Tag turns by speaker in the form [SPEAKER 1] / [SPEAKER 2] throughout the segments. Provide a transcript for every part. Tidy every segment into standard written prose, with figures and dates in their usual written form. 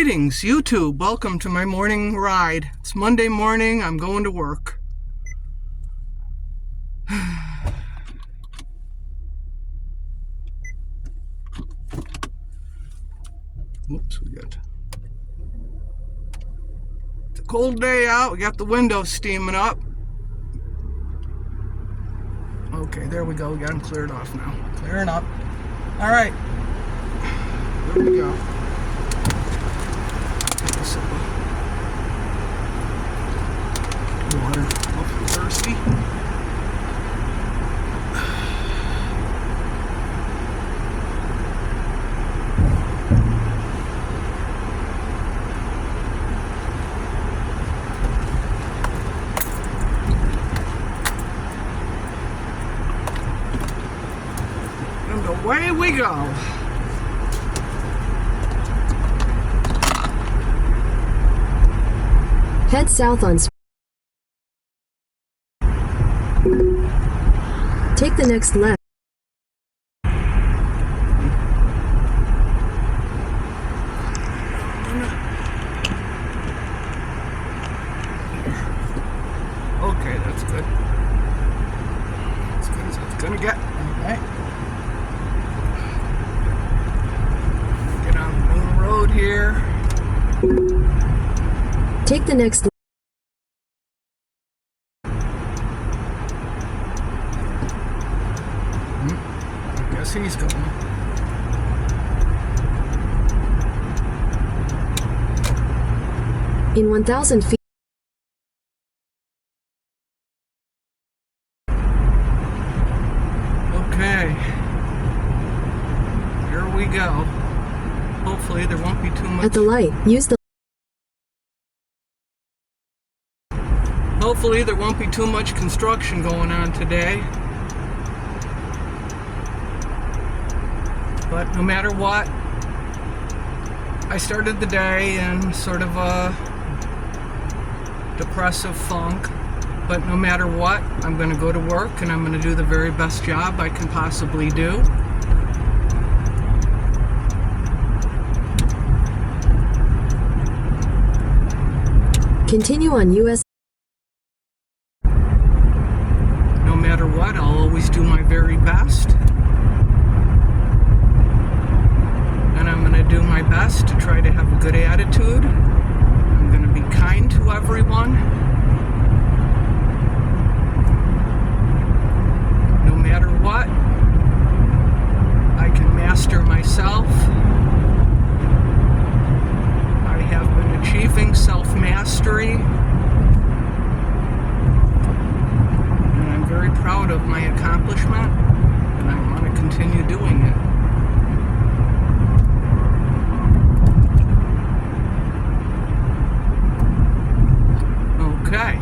[SPEAKER 1] Greetings, YouTube. Welcome to my morning ride. It's Monday morning. I'm going to work. Oops, it's a cold day out. We got the windows steaming up. Okay, there we go. We got them cleared off now. Clearing up. All right. Here we go. Take a sip of water. Awfully thirsty. And away we go.
[SPEAKER 2] Head south on. Take the next left.
[SPEAKER 1] Okay, that's good. As good as it's gonna get. Okay. Get on the main road here.
[SPEAKER 2] Take the next left.
[SPEAKER 1] I guess he's going.
[SPEAKER 2] In 1,000 feet.
[SPEAKER 1] Okay. Here we go. Hopefully there won't be too much.
[SPEAKER 2] At the light, use the.
[SPEAKER 1] Hopefully there won't be too much construction going on today. But no matter what, I started the day in sort of a depressive funk. But no matter what, I'm going to go to work and I'm going to do the very best job I can possibly do.
[SPEAKER 2] Continue on US.
[SPEAKER 1] No matter what, I'll always do my very best. And I'm going to do my best to try to have a good attitude. I'm going to be kind to everyone. No matter what, I can master myself. I have been achieving self-mastery. And I'm very proud of my accomplishment. And I want to continue doing it. Okay.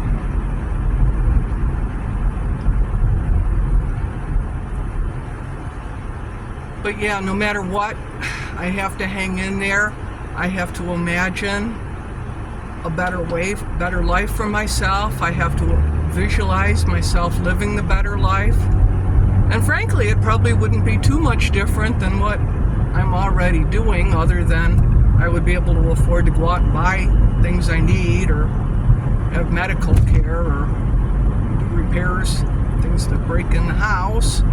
[SPEAKER 1] But yeah, no matter what, I have to hang in there. I have to imagine a better life for myself. I have to visualize myself living the better life. And frankly, it probably wouldn't be too much different than what I'm already doing, other than I would be able to afford to go out and buy things I need, or have medical care, or do repairs, things that break in the house.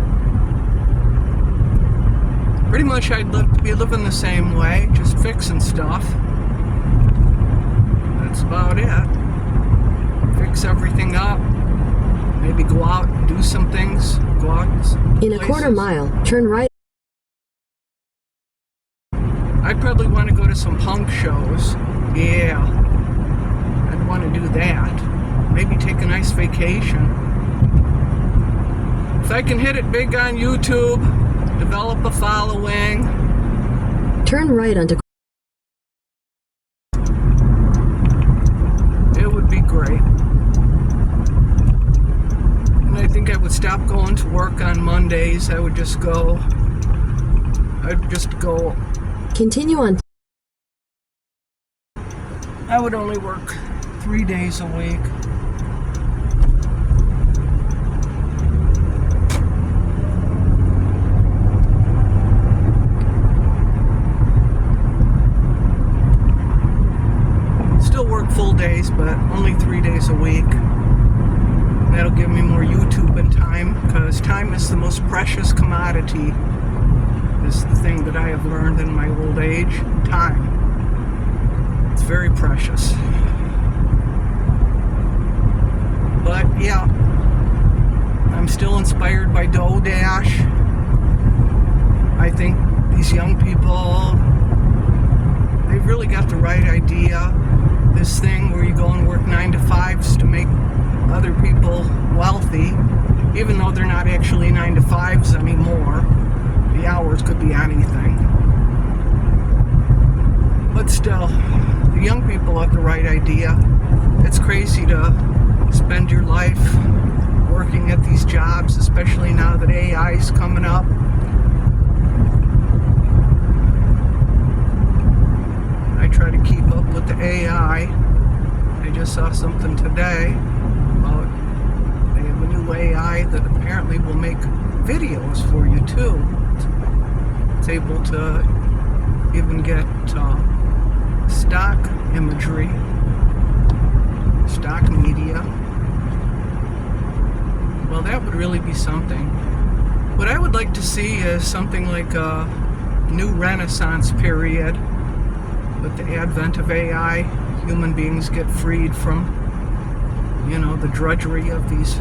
[SPEAKER 1] Pretty much I'd be living the same way, just fixing stuff. That's about it. Fix everything up. Maybe go out and do some things. Go out
[SPEAKER 2] In a quarter mile, turn right.
[SPEAKER 1] I'd probably want to go to some punk shows. Yeah. I'd want to do that. Maybe take a nice vacation. If I can hit it big on YouTube, develop a following.
[SPEAKER 2] Turn right onto.
[SPEAKER 1] It would be great. And I think I would stop going to work on Mondays. I'd just go.
[SPEAKER 2] Continue on.
[SPEAKER 1] I would only work 3 days a week. a week. That'll give me more YouTube and time, because time is the most precious commodity. This is the thing that I have learned in my old age. Time. It's very precious. But yeah, I'm still inspired by DoorDash. I think these young people, they've really got the right idea. This thing where you go and work 9 to 5s to make other people wealthy, even though they're not actually 9 to 5s anymore. The hours could be anything. But still, the young people have the right idea. It's crazy to spend your life working at these jobs, especially now that AI is coming up. I try to keep up with the AI. I just saw something today about they have a new AI that apparently will make videos for you too. It's able to even get stock imagery, stock media. Well, that would really be something. What I would like to see is something like a new Renaissance period. With the advent of AI, human beings get freed from, the drudgery of these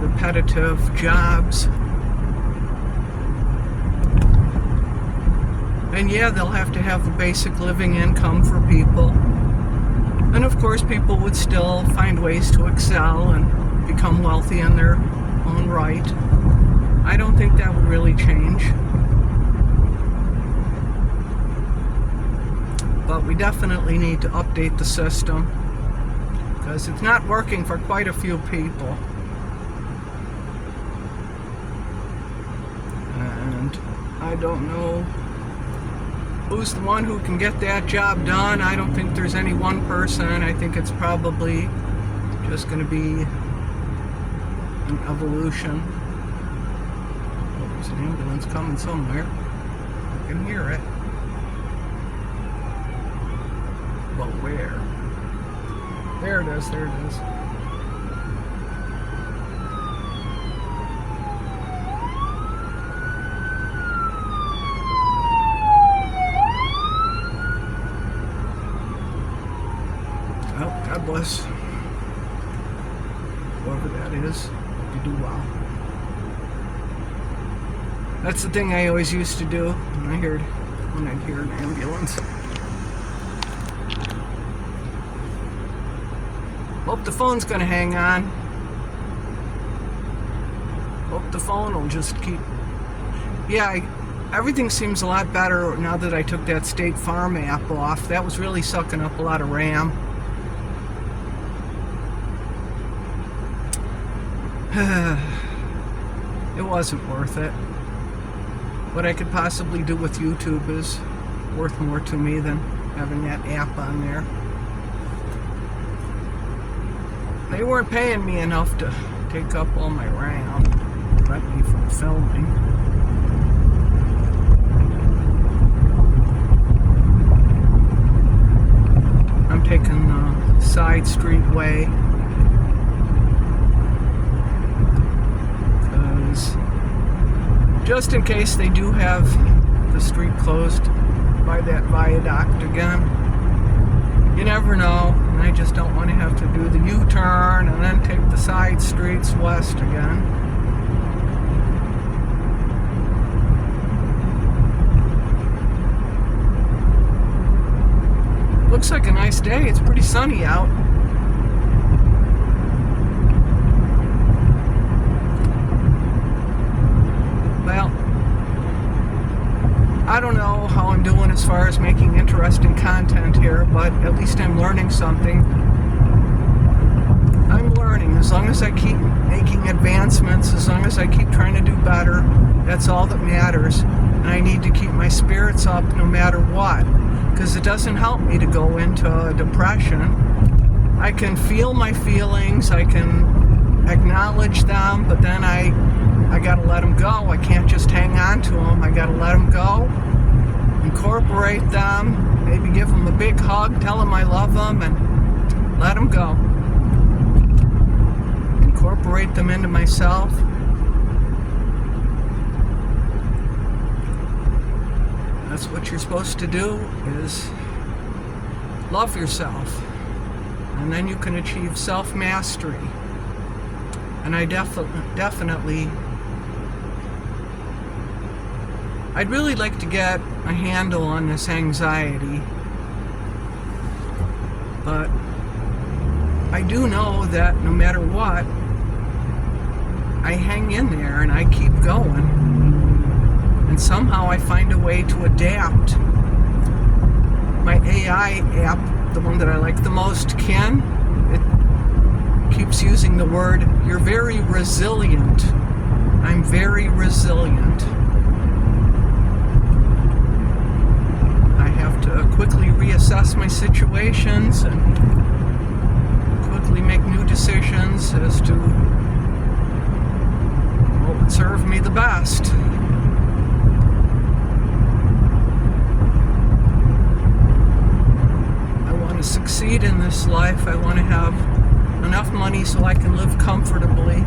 [SPEAKER 1] repetitive jobs. And yeah, they'll have to have a basic living income for people. And of course, people would still find ways to excel and become wealthy in their own right. I don't think that would really change. But we definitely need to update the system, because it's not working for quite a few people. And I don't know who's the one who can get that job done. I don't think there's any one person. I think it's probably just going to be an evolution. Oh, there's an ambulance coming somewhere. I can hear it. But where? There it is, there it is. Well, God bless whoever that is. You do well. That's the thing I always used to do when I'd hear an ambulance. Hope the phone's gonna hang on. Hope the phone will just keep... Yeah, everything seems a lot better now that I took that State Farm app off. That was really sucking up a lot of RAM. It wasn't worth it. What I could possibly do with YouTube is worth more to me than having that app on there. They weren't paying me enough to take up all my RAM, prevent me from filming. I'm taking the side street way, because just in case they do have the street closed by that viaduct again, you never know. And I just don't want to have to do the U-turn and then take the side streets west again. Looks like a nice day. It's pretty sunny out. Well, I don't know how I'm doing as far as making interesting content here, but at least I'm learning something. I'm learning. As long as I keep making advancements, as long as I keep trying to do better, that's all that matters. And I need to keep my spirits up no matter what, because it doesn't help me to go into a depression. I can feel my feelings, I can acknowledge them, but then I gotta let them go. I can't just hang on to them. I gotta let them go, incorporate them, maybe give them a big hug, tell them I love them, and let them go. incorporate them into myself. That's what you're supposed to do, is love yourself. And then you can achieve self-mastery. And I definitely, I'd really like to get a handle on this anxiety. But I do know that no matter what, I hang in there and I keep going. And somehow I find a way to adapt. My AI app, the one that I like the most, Ken, it keeps using the word, "You're very resilient." I'm very resilient. I have to quickly reassess my situations and quickly make new decisions as to what would serve me the best. Succeed in this life. I want to have enough money so I can live comfortably,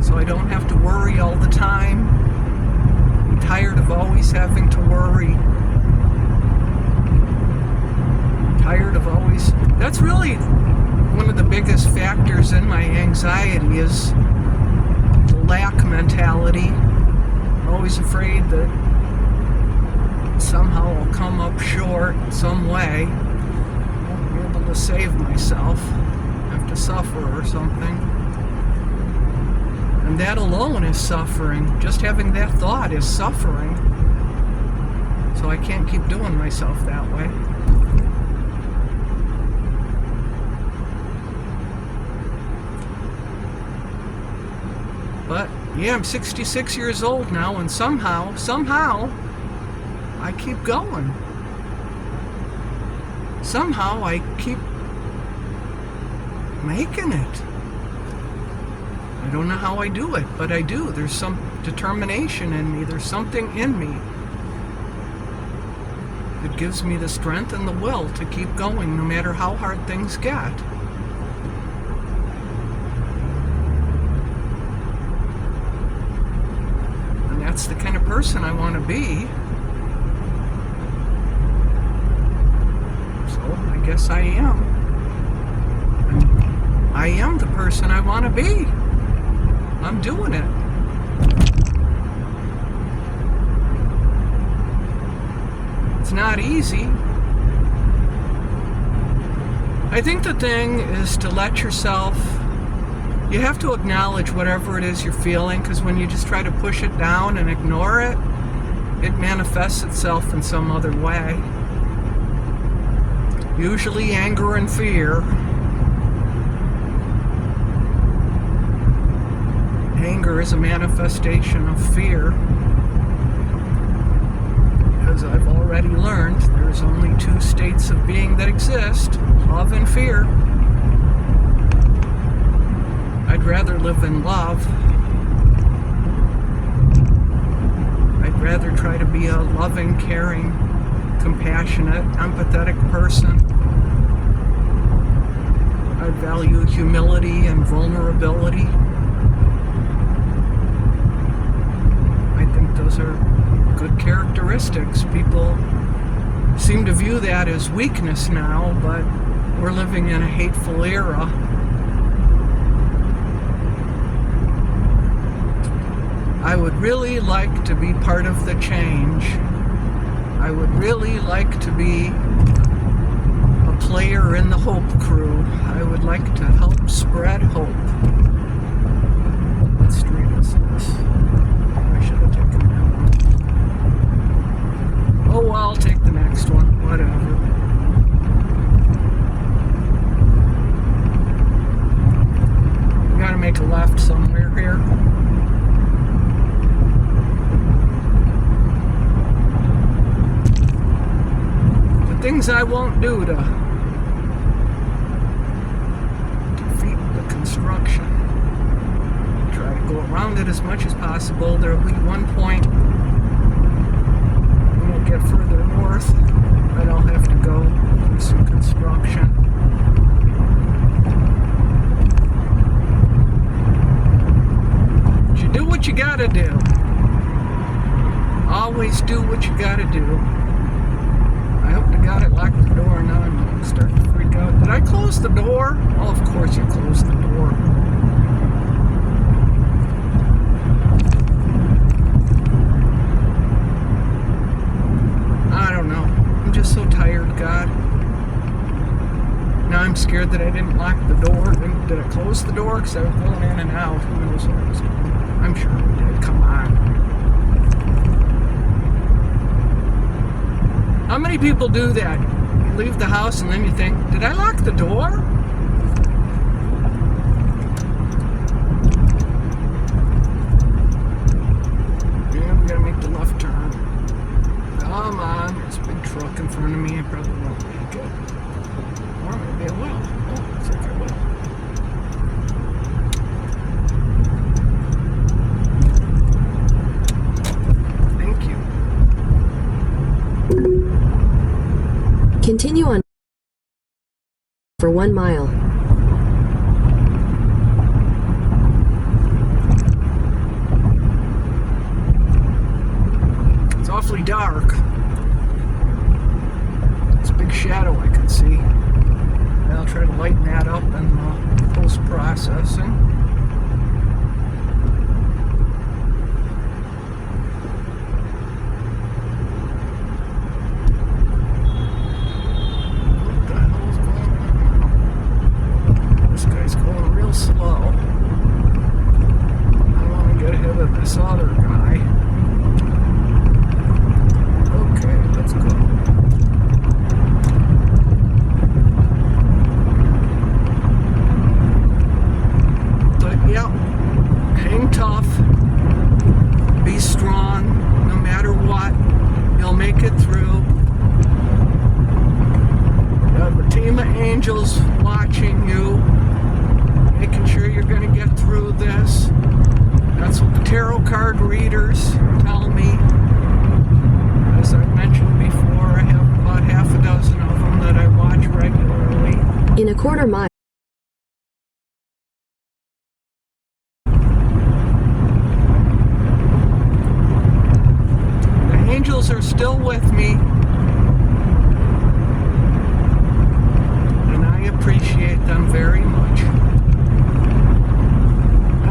[SPEAKER 1] so I don't have to worry all the time. I'm tired of always having to worry. Tired of always... That's really one of the biggest factors in my anxiety, is the lack mentality. I'm always afraid that somehow I'll come up short in some way. To save myself, I have to suffer or something. And that alone is suffering. Just having that thought is suffering. So I can't keep doing myself that way. But yeah, I'm 66 years old now, and somehow I keep going. Somehow I keep making it. I don't know how I do it, but I do. There's some determination in me. There's something in me that gives me the strength and the will to keep going no matter how hard things get. And that's the kind of person I want to be. I guess I am. I am the person I want to be. I'm doing it. It's not easy. I think the thing is to let yourself, you have to acknowledge whatever it is you're feeling, because when you just try to push it down and ignore it, it manifests itself in some other way. Usually anger and fear. Anger is a manifestation of fear. As I've already learned, there's only two states of being that exist: love and fear. I'd rather live in love. I'd rather try to be a loving, caring, compassionate, empathetic person. I value humility and vulnerability. I think those are good characteristics. People seem to view that as weakness now, but we're living in a hateful era. I would really like to be part of the change. I would really like to be a player in the Hope Crew. I would like to help spread hope. What street is this? I should have taken that one. Oh, well, I'll take the next one. Whatever. We gotta make a left somewhere here. Things I won't do to defeat the construction. Try to go around it as much as possible. There will be one point when we'll get further north that I'll have to go do some construction. gotta do. Always do what you gotta do. I hope to God I locked the door. Now I'm starting to freak out. Did I close the door? Oh, of course you closed the door. I don't know. I'm just so tired, God. Now I'm scared that I didn't lock the door. Did I close the door? Because I was going in and out. Who knows what I was doing? I'm sure I did. Come on. How many people do that? You leave the house and then you think, did I lock the door? Yeah, we gotta make the left turn. Come on, there's a big truck in front of me. I probably won't make it. Or maybe I will. Oh, looks like I will. Thank you.
[SPEAKER 2] Continue on for 1 mile.
[SPEAKER 1] It's awfully dark. It's a big shadow I can see. I'll try to lighten that up in post-processing. What the hell is going on now? This guy's going real slow. I want to get ahead of this other guy. Okay, let's go. Hang tough, be strong, no matter what, you'll make it through. You have a team of angels watching you, making sure you're going to get through this. That's what the tarot card readers tell me. As I mentioned before, I have about half a dozen of them that I watch regularly.
[SPEAKER 2] In a quarter mile.
[SPEAKER 1] Angels are still with me, and I appreciate them very much.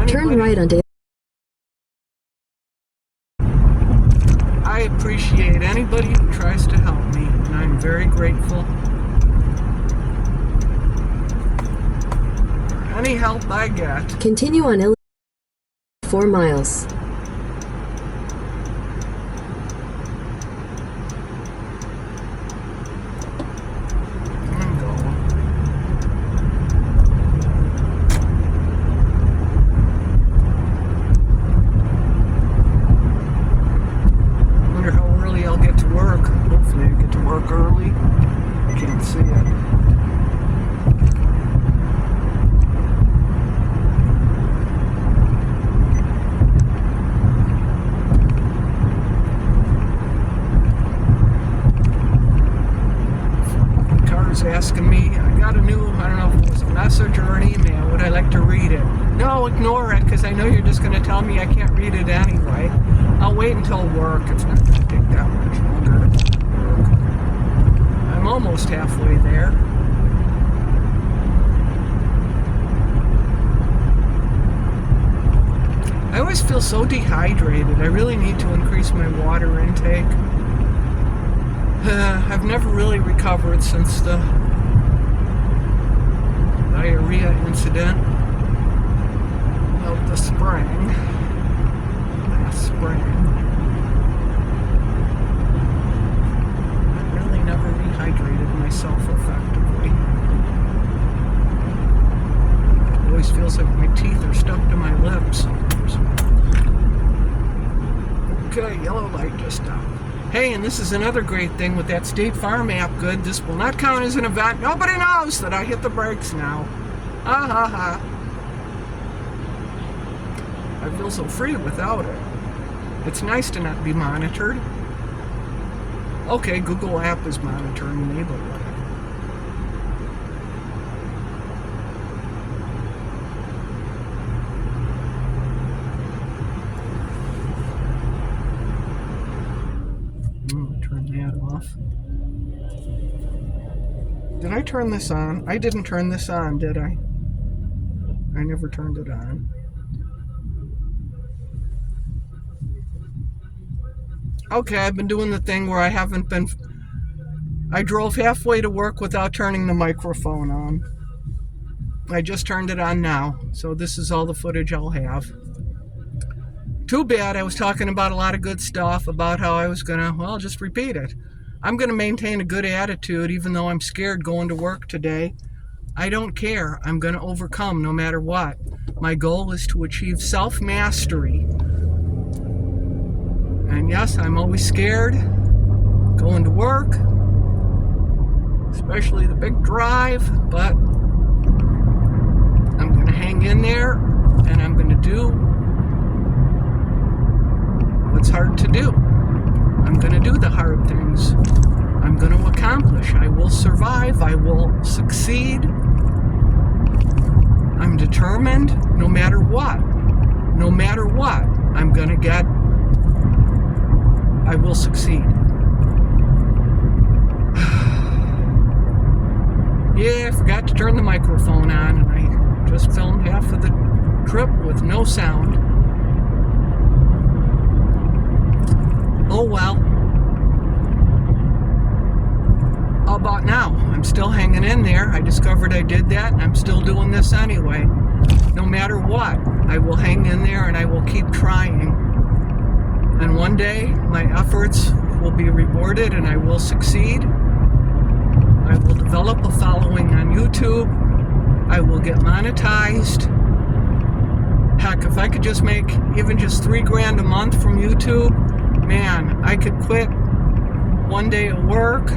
[SPEAKER 2] Turn right onto.
[SPEAKER 1] I appreciate anybody who tries to help me, and I'm very grateful for any help I get.
[SPEAKER 2] Continue on 4 miles. Early. I can't see it. The car's asking me, I got a new, I don't know if it was a message or an email, would I like to read it? No, ignore it, because I know you're just going to tell me I can't read it anyway. I'll wait until work. It's not going to take that much longer. I'm almost halfway there. I always feel so dehydrated. I really need to increase my water intake. I've never really recovered since the diarrhea incident of the spring. Last spring. Never rehydrated myself effectively. It always feels like my teeth are stuck to my lips. Okay, yellow light just stopped. Hey, and this is another great thing with that State Farm app. Good, this will not count as an event. Nobody knows that I hit the brakes now. Ha ha ha. I feel so free without it. It's nice to not be monitored. Okay, Google app is monitoring me, but whatever.
[SPEAKER 1] off. Did I turn this on? I didn't turn this on, did I? I never turned it on. Okay, I've been doing the thing where I drove halfway to work without turning the microphone on. I just turned it on now, so this is all the footage I'll have. Too bad. I was talking about a lot of good stuff, about how I was gonna, well, just repeat it. I'm gonna maintain a good attitude even though I'm scared going to work today. I don't care. I'm gonna overcome no matter what. My goal is to achieve self-mastery. And yes, I'm always scared going to work, especially the big drive, but I'm going to hang in there and I'm going to do what's hard to do. I'm going to do the hard things. I'm going to accomplish. I will survive. I will succeed. I'm determined no matter what. No matter what, I'm going to get. I will succeed. Yeah, I forgot to turn the microphone on, and I just filmed half of the trip with no sound. Oh well. How about now? I'm still hanging in there. I discovered I did that, and I'm still doing this anyway. No matter what, I will hang in there and I will keep trying. And one day, my efforts will be rewarded and I will succeed. I will develop a following on YouTube. I will get monetized. Heck, if I could just make even just $3,000 a month from YouTube, man, I could quit one day of work.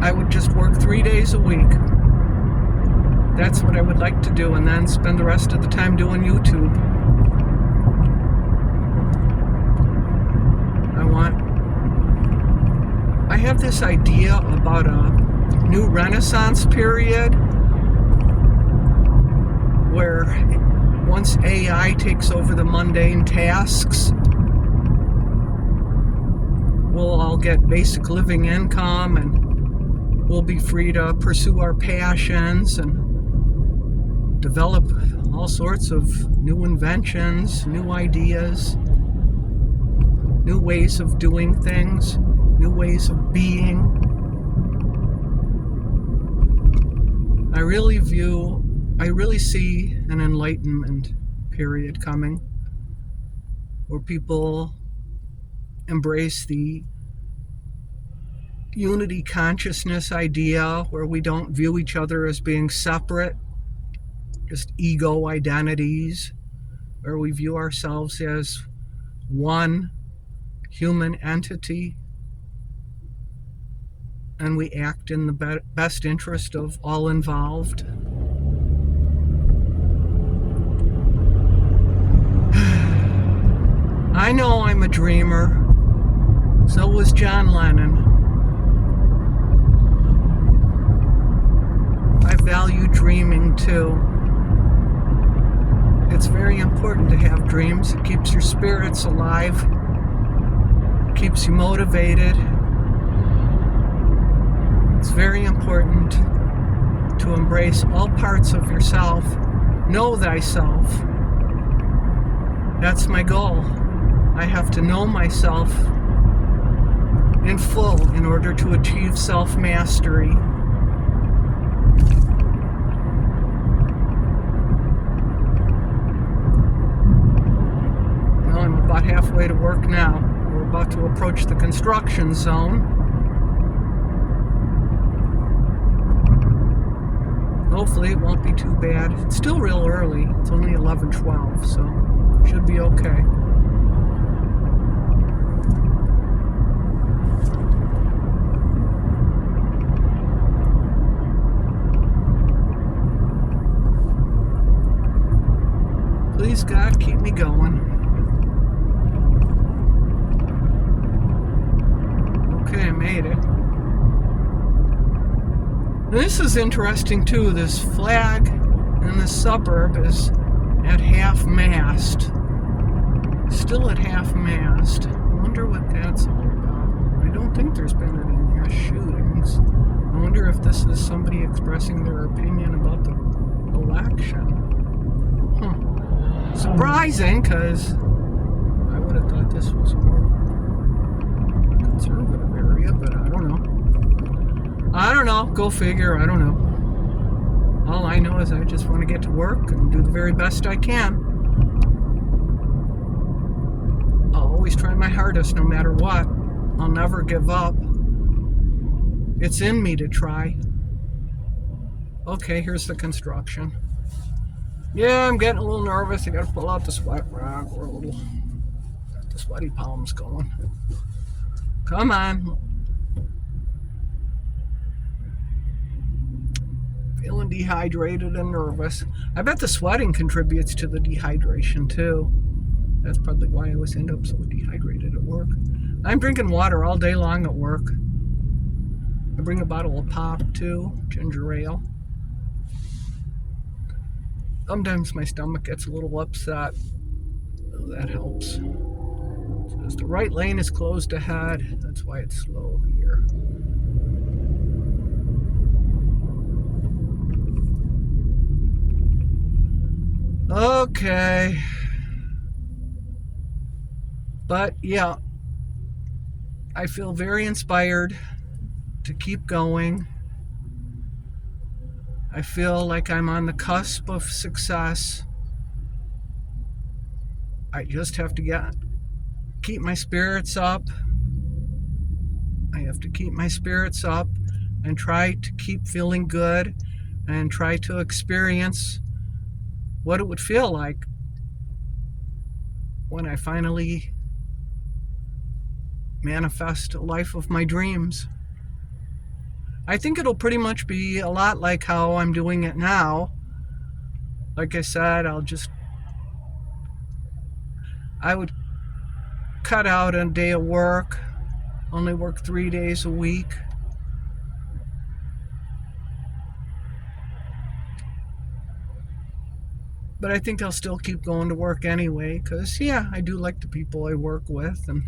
[SPEAKER 1] I would just work 3 days a week. That's what I would like to do, and then spend the rest of the time doing YouTube. I have this idea about a new Renaissance period where once AI takes over the mundane tasks, we'll all get basic living income and we'll be free to pursue our passions and develop all sorts of new inventions, new ideas, new ways of doing things, new ways of being. I really see an enlightenment period coming where people embrace the unity consciousness idea, where we don't view each other as being separate, just ego identities, where we view ourselves as one human entity, and we act in the best interest of all involved. I know I'm a dreamer. So was John Lennon. I value dreaming too. It's very important to have dreams. It keeps your spirits alive. It keeps you motivated. It's very important to embrace all parts of yourself. Know thyself. That's my goal. I have to know myself in full in order to achieve self-mastery. Well, I'm about halfway to work now. We're about to approach the construction zone. Hopefully it won't be too bad. It's still real early. It's only 11:12, so should be okay. Please, God, keep me going. Okay, I made it. This is interesting too. This flag in the suburb is at half-mast. Still at half-mast. I wonder what that's all about. I don't don't think there's been any mass shootings. I wonder if this is somebody expressing their opinion about the election. Surprising, because I would have thought this was a more conservative area, but I don't know. I don't know. Go figure. I don't know. All I know is I just want to get to work and do the very best I can. I'll always try my hardest no matter what. I'll never give up. It's in me to try. Okay, here's the construction. Yeah, I'm getting a little nervous. I gotta pull out the sweat rag. We're a little... got the sweaty palms going. Come on. Feeling dehydrated and nervous. I bet the sweating contributes to the dehydration too. That's probably why I always end up so dehydrated at work. I'm drinking water all day long at work. I bring a bottle of pop too, ginger ale. Sometimes my stomach gets a little upset. So that helps. It says the right lane is closed ahead. That's why it's slow here. Okay. But yeah, I feel very inspired to keep going. I feel like I'm on the cusp of success. I just have to keep my spirits up. I have to keep my spirits up and try to keep feeling good and try to experience what it would feel like when I finally manifest a life of my dreams. I think it'll pretty much be a lot like how I'm doing it now. Like I said, I would cut out a day of work, only work 3 days a week. But I think I'll still keep going to work anyway, because, yeah, I do like the people I work with, and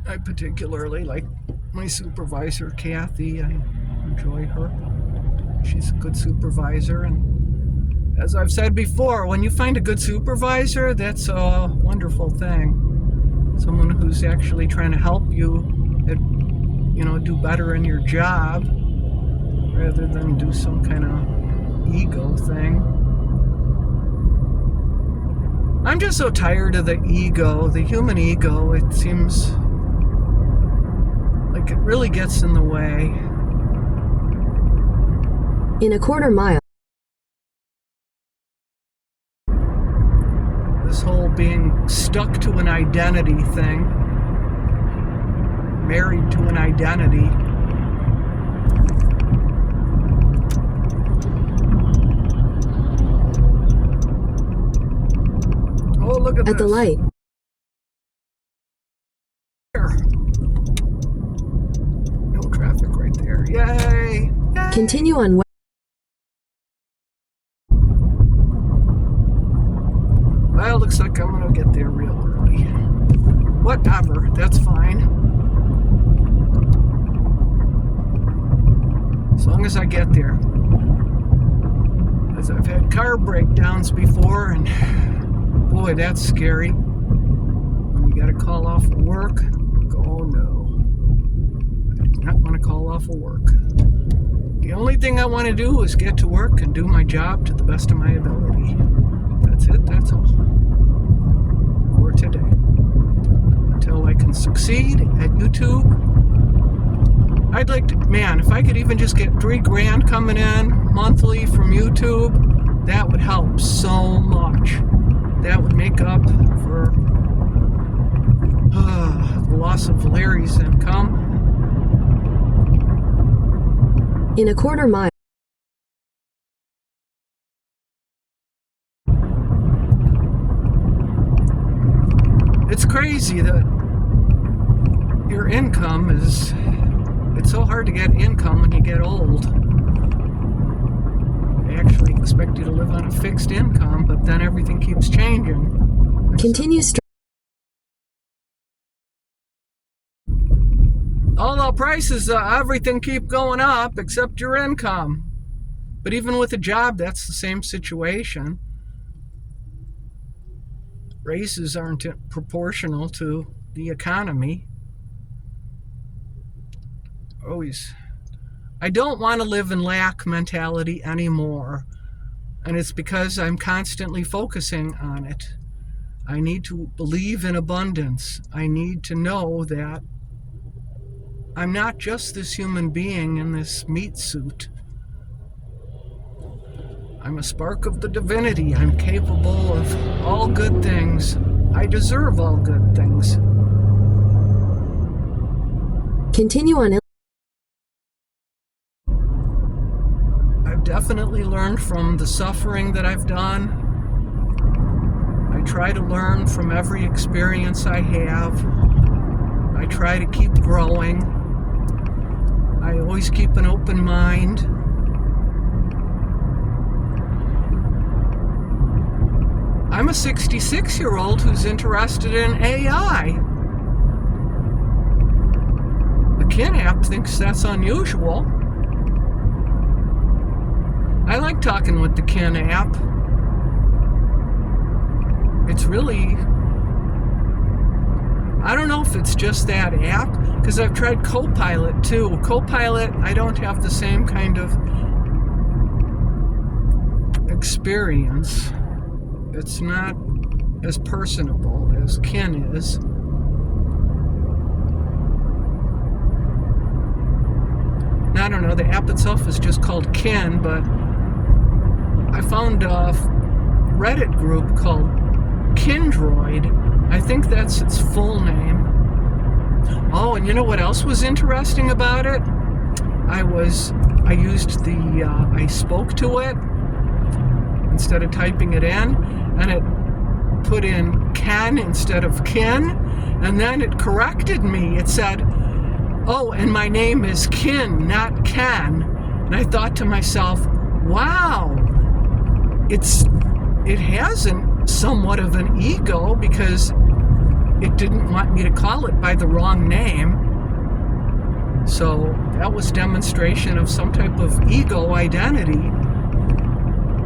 [SPEAKER 1] I particularly like my supervisor, Kathy. I enjoy her. She's a good supervisor, and as I've said before, when you find a good supervisor, that's a wonderful thing. Someone who's actually trying to help you, do better in your job, rather than do some kind of ego thing. I'm just so tired of the ego, the human ego. It seems like it really gets in the way.
[SPEAKER 3] In a quarter mile.
[SPEAKER 1] This whole being stuck to an identity thing, married to an identity. Oh, look at
[SPEAKER 3] At the light.
[SPEAKER 1] There. No traffic right there. Yay! Yay!
[SPEAKER 3] Continue on.
[SPEAKER 1] Well, looks like I'm gonna get there real early. Whatever, that's fine. As long as I get there. As I've had car breakdowns before, and boy, that's scary. When you gotta call off of work, go, oh no. I do not want to call off of work. The only thing I want to do is get to work and do my job to the best of my ability. That's it, that's all. For today. Until I can succeed at YouTube. I'd like to, man, if I could even just get $3,000 coming in monthly from YouTube, that would help so much. That would make up for the loss of Larry's income.
[SPEAKER 3] In a quarter mile.
[SPEAKER 1] It's crazy that your income it's so hard to get income when you get old. They actually expect you to live on a fixed income, but then everything keeps changing.
[SPEAKER 3] Continue
[SPEAKER 1] all the prices, everything keep going up except your income. But even with a job, that's the same situation. Raises aren't proportional to the economy. I don't want to live in lack mentality anymore. And it's because I'm constantly focusing on it. I need to believe in abundance. I need to know that I'm not just this human being in this meat suit. I'm a spark of the divinity. I'm capable of all good things. I deserve all good things.
[SPEAKER 3] Continue on.
[SPEAKER 1] I've definitely learned from the suffering that I've done. I try to learn from every experience I have. I try to keep growing. I always keep an open mind. I'm a 66-year-old who's interested in AI. The Kin app thinks that's unusual. I like talking with the Kin app. It's really, I don't know if it's just that app, because I've tried Copilot too. Copilot, I don't have the same kind of experience. It's not as personable as Kin is. I don't know, the app itself is just called Kin, but I found a Reddit group called Kindroid. I think that's its full name. Oh, and you know what else was interesting about it? I spoke to it instead of typing it in, and it put in Ken instead of Kin, and then it corrected me. It said, oh, and my name is Kin, not Ken. And I thought to myself, wow, it has somewhat of an ego, because it didn't want me to call it by the wrong name. So that was demonstration of some type of ego identity.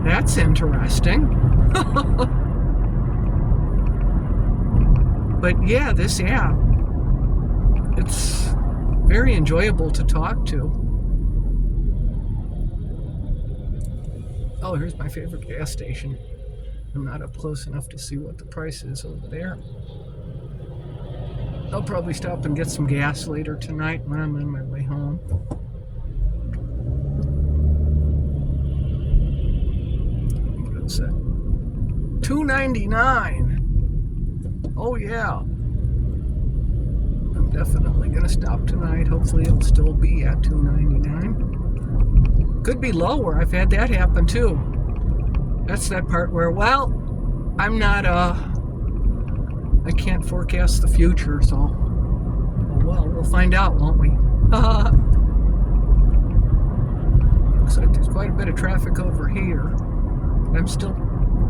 [SPEAKER 1] That's interesting. But yeah, this app, it's very enjoyable to talk to. Oh, here's my favorite gas station. I'm not up close enough to see what the price is over there. I'll probably stop and get some gas later tonight when I'm on my way home. What is that? $2.99. Oh yeah. I'm definitely gonna stop tonight. Hopefully it'll still be at $2.99. Could be lower. I've had that happen too. That's that part where, well, I'm not I can't forecast the future, so well, we'll find out, won't we? Looks like there's quite a bit of traffic over here. I'm still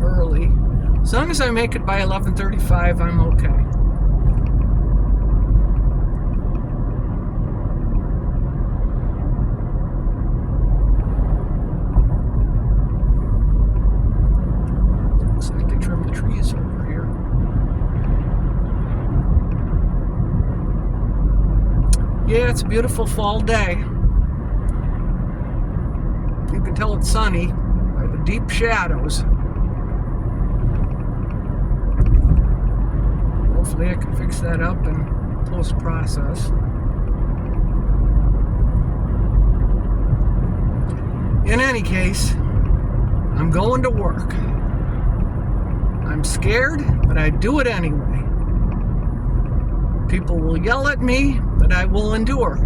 [SPEAKER 1] early. As long as I make it by 11:35, I'm okay. Looks like they trimmed the trees over here. Yeah, it's a beautiful fall day. You can tell it's sunny by the deep shadows. Hopefully I can fix that up in post-process. In any case, I'm going to work. I'm scared, but I do it anyway. People will yell at me, but I will endure.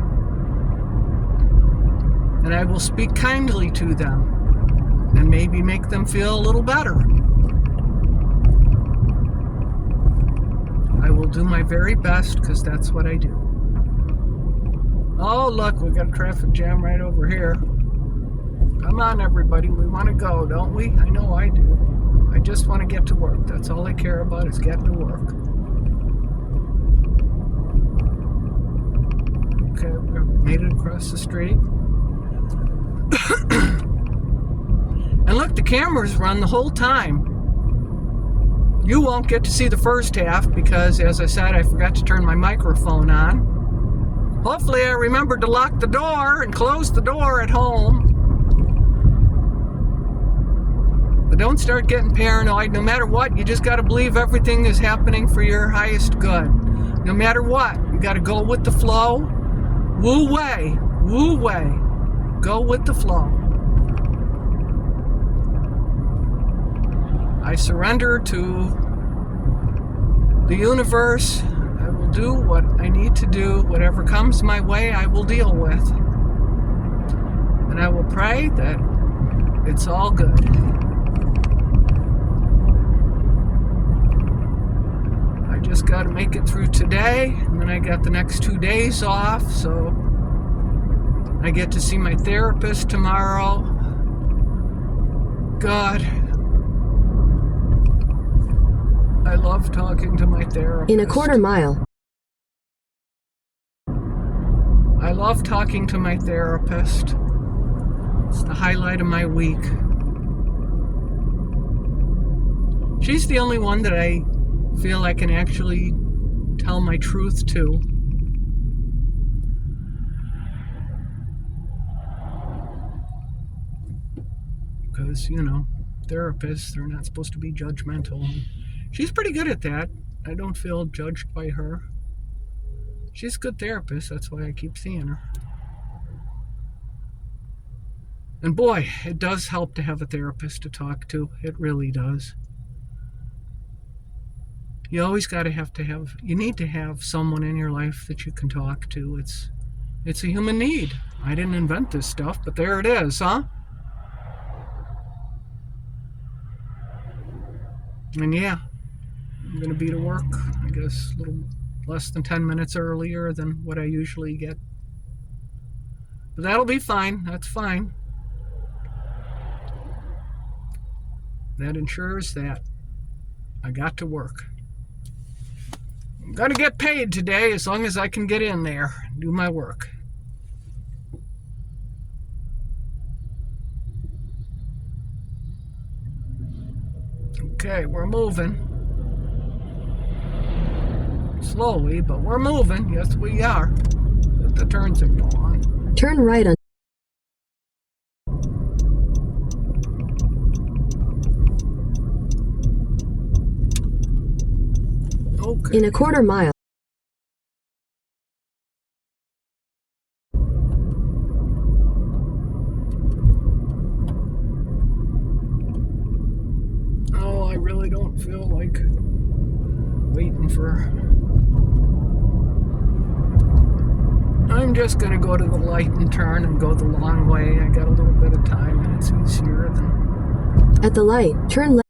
[SPEAKER 1] And I will speak kindly to them and maybe make them feel a little better. I will do my very best, because that's what I do. Oh, look, we got a traffic jam right over here. Come on, everybody. We want to go, don't we? I know I do. I just want to get to work. That's all I care about, is getting to work. Okay, we made it across the street. And look, the cameras run the whole time. You won't get to see the first half because, as I said, I forgot to turn my microphone on. Hopefully I remembered to lock the door and close the door at home. But don't start getting paranoid. No matter what, you just got to believe everything is happening for your highest good. No matter what, you got to go with the flow. Wu wei, wu wei. Go with the flow. I surrender to the universe. I will do what I need to do. Whatever comes my way, I will deal with. And I will pray that it's all good. I just got to make it through today, and then I got the next 2 days off, so I get to see my therapist tomorrow. God, I love talking to my therapist.
[SPEAKER 3] In a quarter mile,
[SPEAKER 1] I love talking to my therapist. It's the highlight of my week. She's the only one that I feel I can actually tell my truth to. Because, you know, therapists, they're not supposed to be judgmental. She's pretty good at that. I don't feel judged by her. She's a good therapist, that's why I keep seeing her. And boy, it does help to have a therapist to talk to. It really does. You always got to have, you need to have someone in your life that you can talk to. It's a human need. I didn't invent this stuff, but there it is, huh? And yeah, I'm going to be to work, I guess, a little less than 10 minutes earlier than what I usually get. But that'll be fine. That's fine. That ensures that I got to work. I'm going to get paid today as long as I can get in there and do my work. Okay, we're moving. Slowly, but we're moving. Yes, we are. Let the turn signal on.
[SPEAKER 3] turn right on.
[SPEAKER 1] Okay.
[SPEAKER 3] In a quarter mile,
[SPEAKER 1] Oh, I really don't feel like waiting for... I'm just going to go to the light and turn and go the long way. I got a little bit of time and it's easier than...
[SPEAKER 3] at the light, turn left.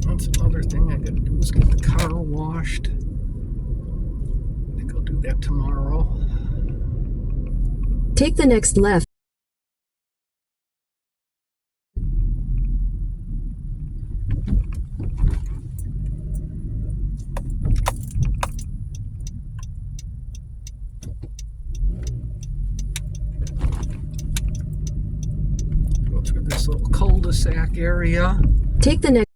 [SPEAKER 1] That's another thing I got to do is get the car washed. I think I'll do that tomorrow.
[SPEAKER 3] Take the next left.
[SPEAKER 1] Go through this little cul-de-sac area.
[SPEAKER 3] Take the next.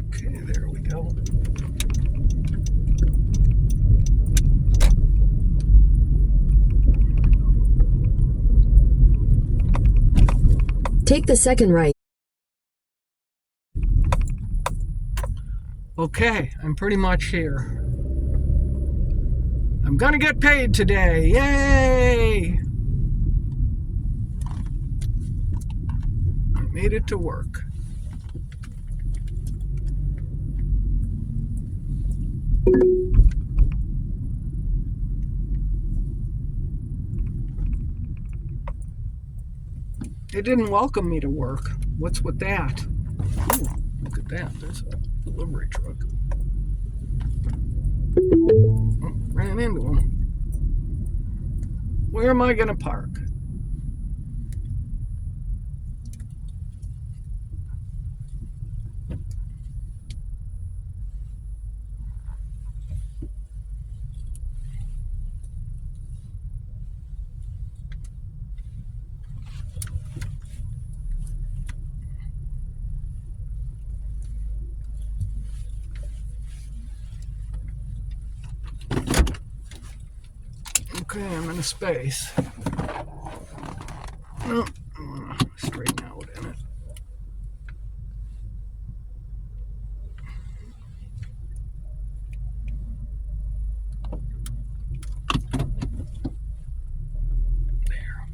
[SPEAKER 1] Okay, there we go.
[SPEAKER 3] Take the second right.
[SPEAKER 1] Okay, I'm pretty much here. I'm gonna get paid today. Yay! I made it to work. It didn't welcome me to work. What's with that? Ooh, look at that. There's a delivery truck. Ran into him. Where am I going to park? Okay, I'm in a space. No, I'm gonna straighten out in it. There.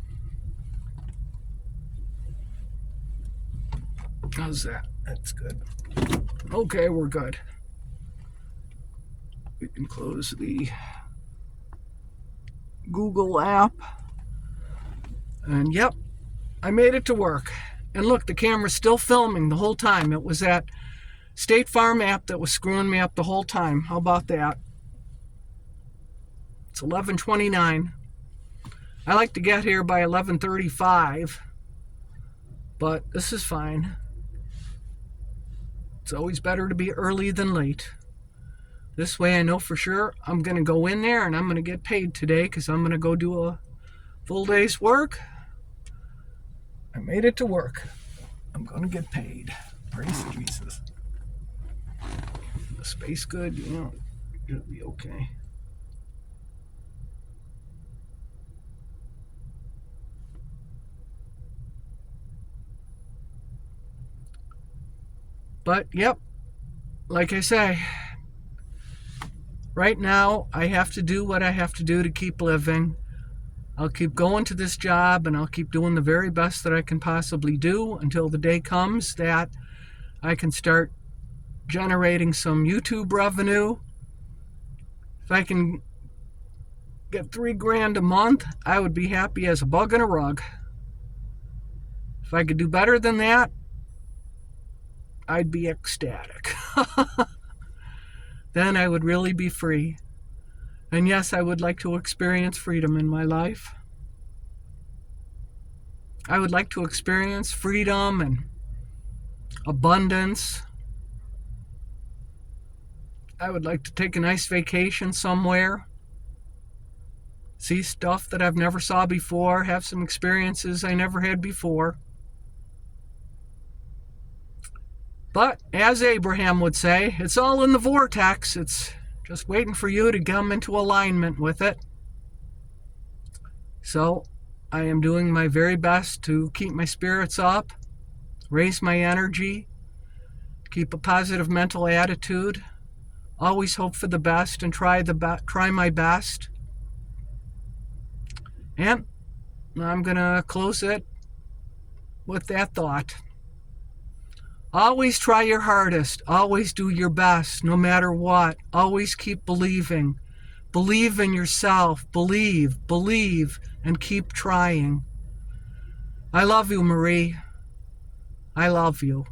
[SPEAKER 1] How's that? That's good. Okay, we're good. We can close the Google app. And yep, I made it to work. And look, the camera's still filming the whole time. It was that State Farm app that was screwing me up the whole time. How about that? It's 11:29. I like to get here by 11:35, but this is fine. It's always better to be early than late. This way I know for sure I'm going to go in there and I'm going to get paid today because I'm going to go do a full day's work. I made it to work. I'm going to get paid. Praise Jesus. The space good, you know, it'll be okay. But, yep, like I say, right now I have to do what I have to do to keep living. I'll keep going to this job and I'll keep doing the very best that I can possibly do until the day comes that I can start generating some YouTube revenue. If I can get $3,000 a month, I would be happy as a bug in a rug. If I could do better than that, I'd be ecstatic. Then I would really be free. And yes, I would like to experience freedom in my life. I would like to experience freedom and abundance. I would like to take a nice vacation somewhere. See stuff that I've never saw before. Have some experiences I never had before. But, as Abraham would say, it's all in the vortex. It's just waiting for you to come into alignment with it. So, I am doing my very best to keep my spirits up, raise my energy, keep a positive mental attitude, always hope for the best and try my best. And I'm going to close it with that thought. Always try your hardest. Always do your best, no matter what. Always keep believing. Believe in yourself. Believe, and keep trying. I love you, Marie. I love you.